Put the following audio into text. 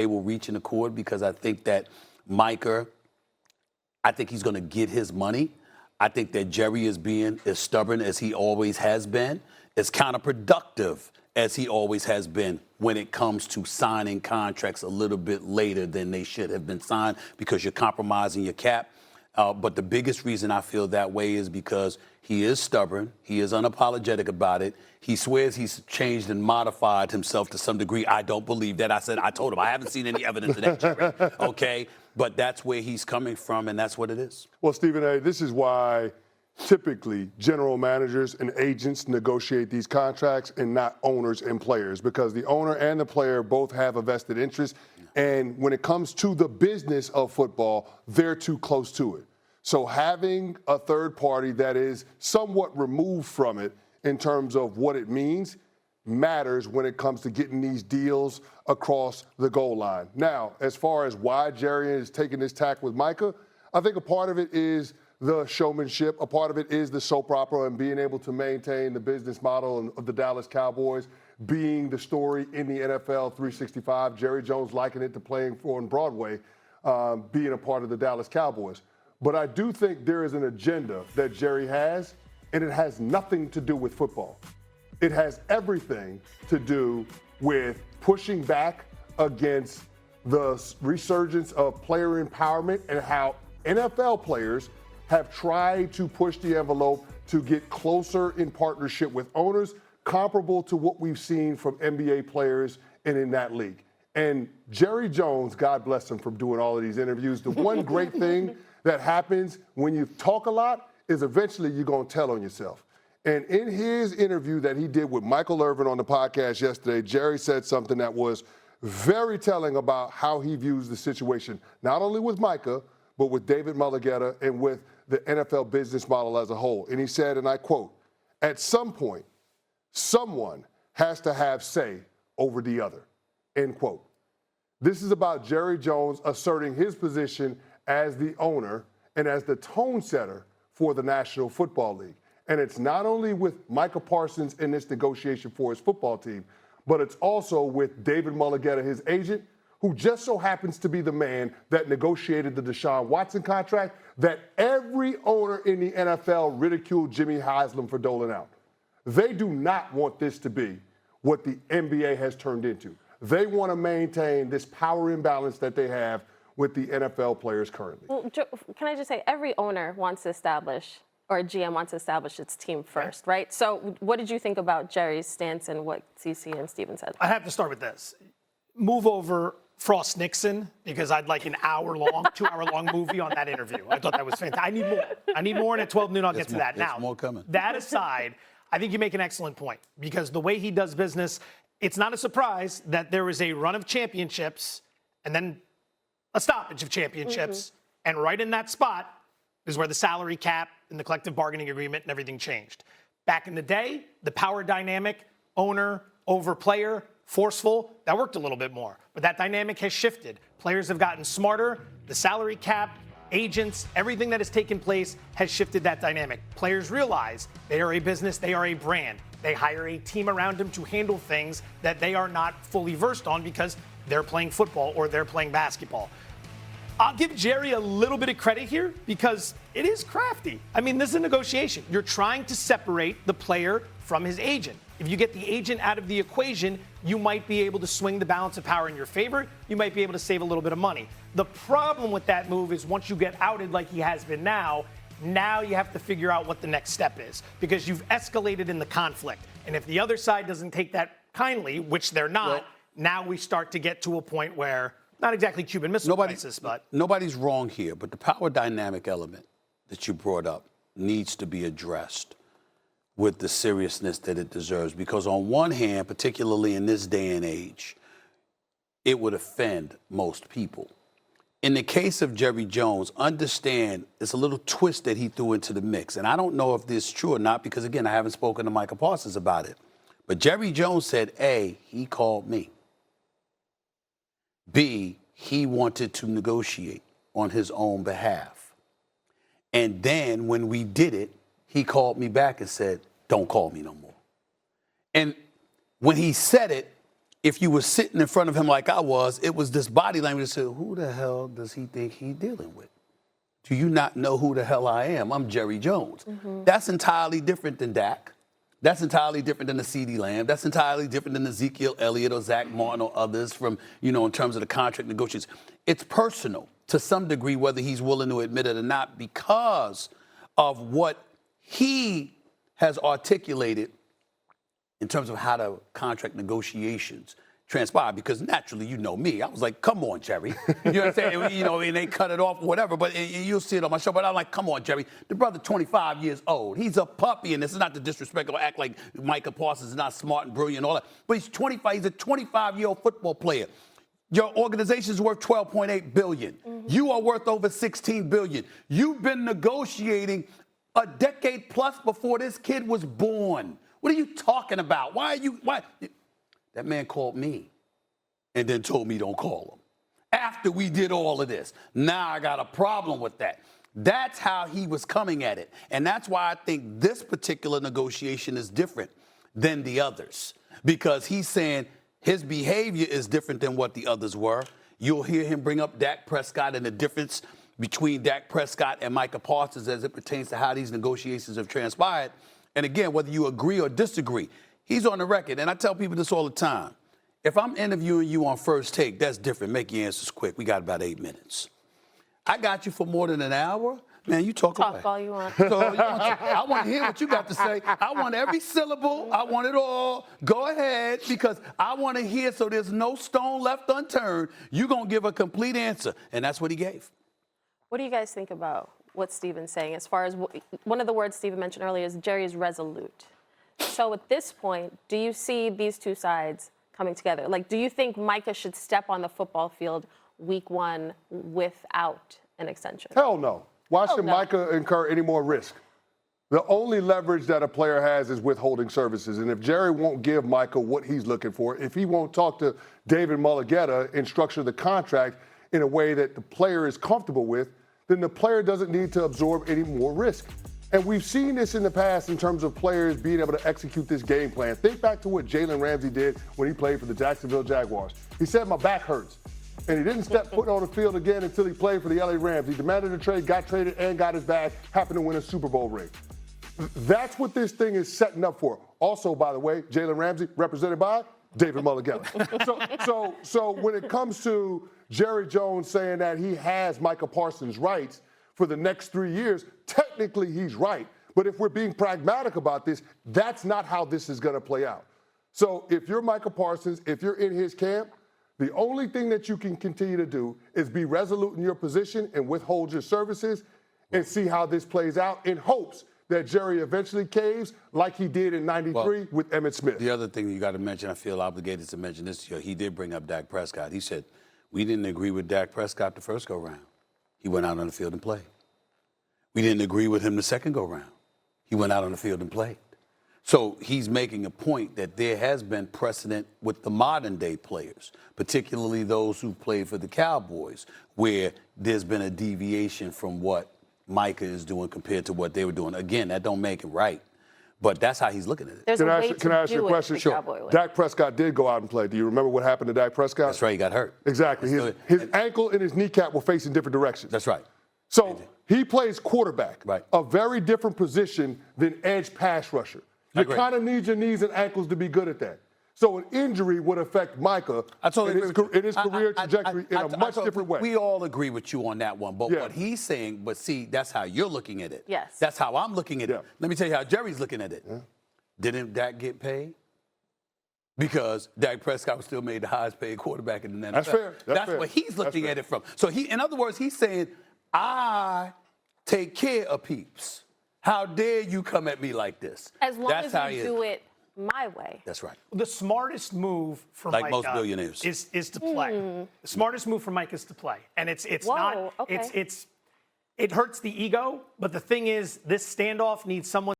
they will reach an accord because I think that Micah, I think he's going to get his money. I think that Jerry is being as stubborn as he always has been, as counterproductive as he always has been when it comes to signing contracts a little bit later than they should have been signed because you're compromising your cap. But the biggest reason I feel that way is because he is stubborn. He is unapologetic about it. He swears he's changed and modified himself to some degree. I don't believe that. I told him, I haven't seen any evidence of that, Jerry. Okay? But that's where he's coming from, and that's what it is. Well, Stephen A., this is why typically general managers and agents negotiate these contracts and not owners and players, because the owner and the player both have a vested interest. And when it comes to the business of football, they're too close to it. So having a third party that is somewhat removed from it in terms of what it means matters when it comes to getting these deals across the goal line. Now, as far as why Jerry is taking this tack with Micah, I think a part of it is the showmanship. A part of it is the soap opera and being able to maintain the business model of the Dallas Cowboys being the story in the NFL 365. Jerry Jones likened it to playing on Broadway, being a part of the Dallas Cowboys. But I do think there is an agenda that Jerry has, and it has nothing to do with football. It has everything to do with pushing back against the resurgence of player empowerment and how NFL players have tried to push the envelope to get closer in partnership with owners, comparable to what we've seen from NBA players and in that league. And Jerry Jones, God bless him for doing all of these interviews, the one great thing that happens when you talk a lot is eventually you're going to tell on yourself. And in his interview that he did with Michael Irvin on the podcast yesterday, Jerry said something that was very telling about how he views the situation, not only with Micah, but with David Mulligetta and with the NFL business model as a whole. And he said, and I quote, "At some point, someone has to have say over the other," end quote. This is about Jerry Jones asserting his position as the owner and as the tone setter for the National Football League. And it's not only with Micah Parsons in this negotiation for his football team, but it's also with David Mulligetta, his agent, who just so happens to be the man that negotiated the Deshaun Watson contract that every owner in the NFL ridiculed Jimmy Haslam for doling out. They do not want this to be what the NBA has turned into. They want to maintain this power imbalance that they have with the NFL players currently. Well, can I just say, every owner wants to establish, or a GM wants to establish its team first, right? So what did you think about Jerry's stance and what CC and Steven said? I have to start with this. Move over Frost Nixon, because I'd like an hour-long, 2-hour-long movie on that interview. I thought that was fantastic. I need more. I need more, and at 12 noon I'll get to that. Now, more coming. That aside, I think you make an excellent point, because the way he does business, it's not a surprise that there is a run of championships and then a stoppage of championships, and right in that spot is where the salary cap and the collective bargaining agreement and everything changed. Back in the day, the power dynamic, owner over player, forceful, that worked a little bit more. But that dynamic has shifted. Players have gotten smarter. The salary cap, agents, everything that has taken place has shifted that dynamic. Players realize they are a business, they are a brand. They hire a team around them to handle things that they are not fully versed on because they're playing football or they're playing basketball. I'll give Jerry a little bit of credit here because it is crafty. I mean, this is a negotiation. You're trying to separate the player from his agent. If you get the agent out of the equation, you might be able to swing the balance of power in your favor. You might be able to save a little bit of money. The problem with that move is once you get outed like he has been now you have to figure out what the next step is because you've escalated in the conflict. And if the other side doesn't take that kindly, which they're not, now we start to get to a point where, not exactly Cuban Missile Crisis, but... Nobody's wrong here, but the power dynamic element that you brought up needs to be addressed with the seriousness that it deserves. Because on one hand, particularly in this day and age, it would offend most people. In the case of Jerry Jones, understand it's a little twist that he threw into the mix. And I don't know if this is true or not because, again, I haven't spoken to Micah Parsons about it. But Jerry Jones said, A, he called me. B, he wanted to negotiate on his own behalf. And then when we did it, he called me back and said, don't call me no more. And when he said it, if you were sitting in front of him like I was, it was this body language that said, who the hell does he think he's dealing with? Do you not know who the hell I am? I'm Jerry Jones. That's entirely different than Dak. That's entirely different than the CeeDee Lamb. That's entirely different than Ezekiel Elliott or Zach Martin or others from, in terms of the contract negotiations. It's personal to some degree, whether he's willing to admit it or not, because of what he has articulated in terms of how the contract negotiations transpire. Because naturally, you know me, I was like, come on, Jerry. You know what I'm saying? And they cut it off or whatever, but you'll see it on my show. But I'm like, come on, Jerry. The brother, 25 years old. He's a puppy, and this is not to disrespect or act like Micah Parsons is not smart and brilliant and all that. But he's 25. He's a 25-year-old football player. Your organization is worth $12.8 billion. You are worth over $16 billion. You've been negotiating a decade plus before this kid was born. What are you talking about? Why? That man called me and then told me don't call him. After we did all of this. Now I got a problem with that. That's how he was coming at it. And that's why I think this particular negotiation is different than the others. Because he's saying his behavior is different than what the others were. You'll hear him bring up Dak Prescott and the difference between Dak Prescott and Micah Parsons as it pertains to how these negotiations have transpired. And again, whether you agree or disagree, he's on the record. And I tell people this all the time. If I'm interviewing you on First Take, that's different. Make your answers quick. We got about 8 minutes. I got you for more than an hour. Man, you talk away. Talk all you want. So I want to hear what you got to say. I want every syllable. I want it all. Go ahead, because I want to hear so there's no stone left unturned. You're going to give a complete answer. And that's what he gave. What do you guys think about what Steven's saying? As far as one of the words Steven mentioned earlier is Jerry is resolute. So at this point, do you see these two sides coming together? Like, do you think Micah should step on the football field week 1 without an extension? Hell no. Why should Micah incur any more risk? The only leverage that a player has is withholding services. And if Jerry won't give Micah what he's looking for, if he won't talk to David Mulligetta and structure the contract in a way that the player is comfortable with, then the player doesn't need to absorb any more risk. And we've seen this in the past in terms of players being able to execute this game plan. Think back to what Jalen Ramsey did when he played for the Jacksonville Jaguars. He said, my back hurts. And he didn't step foot on the field again until he played for the LA Rams. He demanded a trade, got traded, and got his bag, happened to win a Super Bowl ring. That's what this thing is setting up for. Also, by the way, Jalen Ramsey, represented by David Mulligetta. So when it comes to Jerry Jones saying that he has Micah Parsons' rights for the next 3 years, technically he's right. But if we're being pragmatic about this, that's not how this is going to play out. So if you're Micah Parsons, if you're in his camp, the only thing that you can continue to do is be resolute in your position and withhold your services and see how this plays out in hopes that Jerry eventually caves like he did in '93 with Emmitt Smith. The other thing you got to mention, I feel obligated to mention this, he did bring up Dak Prescott. He said, we didn't agree with Dak Prescott the first go-round. He went out on the field and played. We didn't agree with him the second go-round. He went out on the field and played. So he's making a point that there has been precedent with the modern-day players, particularly those who played for the Cowboys, where there's been a deviation from what Micah is doing compared to what they were doing. Again, that don't make it right, but that's how he's looking at it. There's Can a I way ask, can I ask to you do a it question? the Cowboy way. Dak Prescott did go out and play. Do you remember what happened to Dak Prescott? That's right, he got hurt. Exactly. His ankle and his kneecap were facing different directions. That's right. So he plays quarterback, Right. a very different position than edge pass rusher. You agree. kind of need your knees and ankles to be good at that. So an injury would affect Micah in his career trajectory in a much different way. We all agree with you on that one. But what he's saying, but see, that's how you're looking at it. Yes. That's how I'm looking at it. Yeah. Let me tell you how Jerry's looking at it. Yeah. Didn't Dak get paid? Because Dak Prescott was still made the highest paid quarterback in the NFL. That's fair. That's fair. what he's looking fair. at it from. So in other words, he's saying, I take care of peeps. How dare you come at me like this? As long That's how as he you is. do it my way. That's right. The smartest move for Like Micah most billionaires. is to play. The smartest move for Mike is to play, and it's Whoa, not okay. it hurts the ego. But the thing is, this standoff needs someone